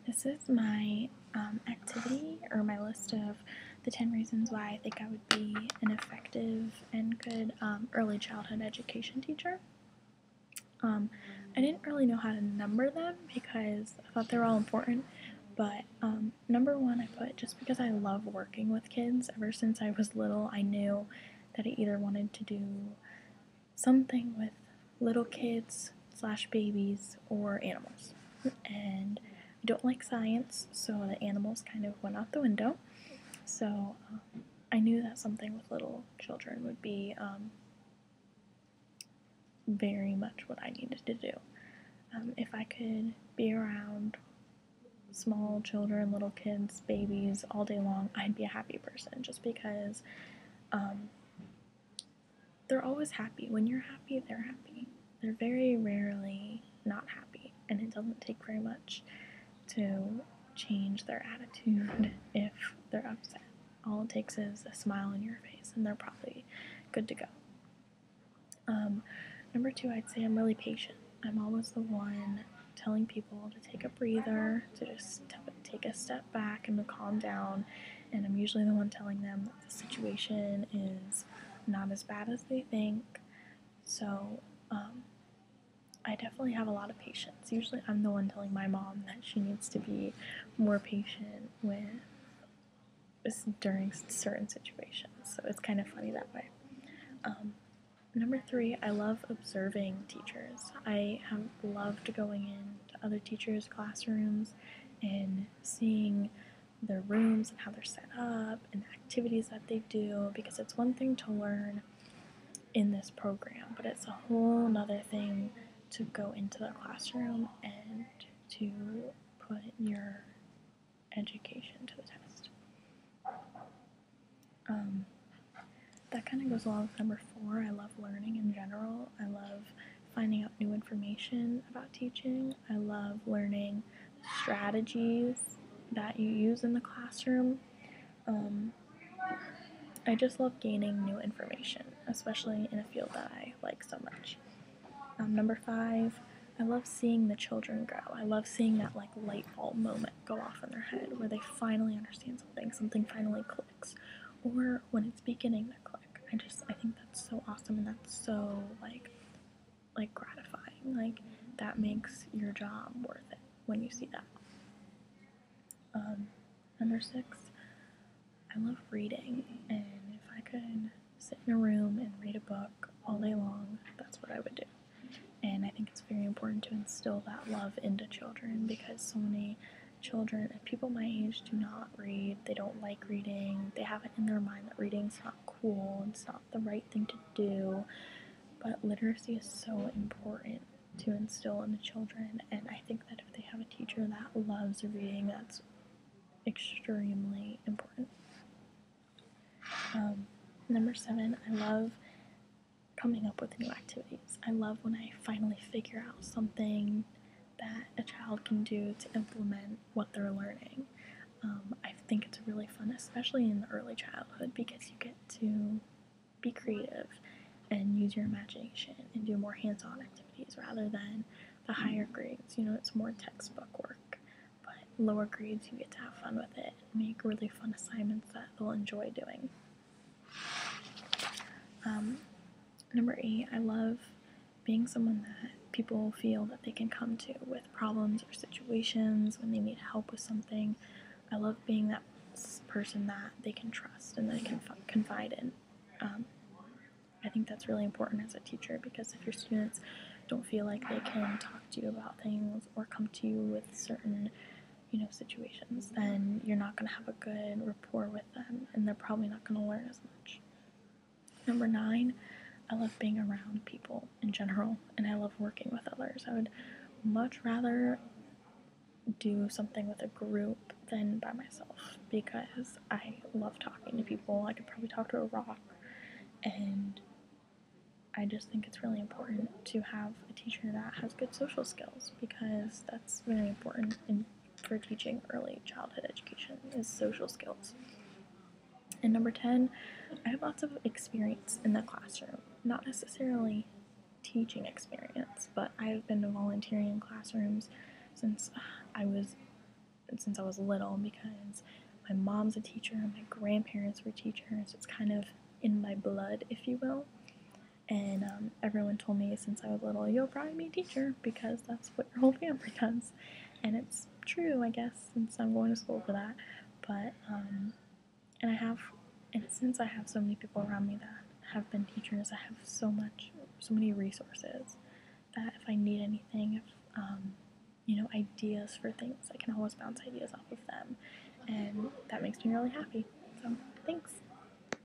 This is my activity or my list of the 10 reasons why I think I would be an effective and good early childhood education teacher. I didn't really know how to number them because I thought they were all important, but number one I put just because I love working with kids. Ever since I was little, I knew that I either wanted to do something with little kids slash babies or animals. And I don't like science, so the animals kind of went out the window. So I knew that something with little children would be very much what I needed to do. If I could be around small children, little kids, babies all day long, I'd be a happy person just because they're always happy. When you're happy, they're happy. They're very rarely not happy, and it doesn't take very much to change their attitude if they're upset. All it takes is a smile on your face, and they're probably good to go. Number two, I'd say I'm really patient. I'm always the one telling people to take a breather, to just take a step back and to calm down, and I'm usually the one telling them that the situation is not as bad as they think. So I definitely have a lot of patience. Usually I'm the one telling my mom that she needs to be more patient during certain situations. So it's kind of funny that way. Number three, I love observing teachers. I have loved going into other teachers' classrooms and seeing their rooms and how they're set up and the activities that they do, because it's one thing to learn in this program, but it's a whole nother thing to go into the classroom and to put your education to the test. That kind of goes along with number four. I love learning in general. I love finding out new information about teaching. I love learning strategies that you use in the classroom. I just love gaining new information, especially in a field that I like so much. Number five, I love seeing the children grow. I love seeing that light bulb moment go off in their head where they finally understand something finally clicks, or when it's beginning to click. I think that's so awesome, and that's so gratifying. That makes your job worth it when you see that. Number six, I love reading, and if I could sit in a room and read a book all day long, that's what I would do. And I think it's very important to instill that love into children, because so many children and people my age do not read. They don't like reading. They have it in their mind that reading's not cool, it's not the right thing to do. But literacy is so important to instill in the children, and I think that if they have a teacher that loves reading, that's extremely important. Number seven, I love coming up with new activities. I love when I finally figure out something that a child can do to implement what they're learning. I think it's really fun, especially in the early childhood, because you get to be creative and use your imagination and do more hands-on activities rather than the higher grades. It's more textbook work, but lower grades you get to have fun with it and make really fun assignments that they'll enjoy doing. Number eight, I love being someone that people feel that they can come to with problems or situations when they need help with something. I love being that person that they can trust and they can confide in. I think that's really important as a teacher, because if your students don't feel like they can talk to you about things or come to you with certain situations, then you're not going to have a good rapport with them, and they're probably not going to learn as much. Number nine, I love being around people in general, and I love working with others. I would much rather do something with a group than by myself, because I love talking to people. I could probably talk to a rock, and I just think it's really important to have a teacher that has good social skills, because that's very important for teaching early childhood education is social skills. And number 10, I have lots of experience in the classroom. Not necessarily teaching experience, but I've been volunteering in classrooms since I was since I was little because my mom's a teacher, my grandparents were teachers. It's kind of in my blood, if you will. And everyone told me since I was little, you'll probably be a teacher because that's what your whole family does. And it's true, I guess, since I'm going to school for that. But, and I have, and since I have so many people around me that have been teachers, I have so many resources that if I need anything, if, ideas for things, I can always bounce ideas off of them. And that makes me really happy. So, thanks.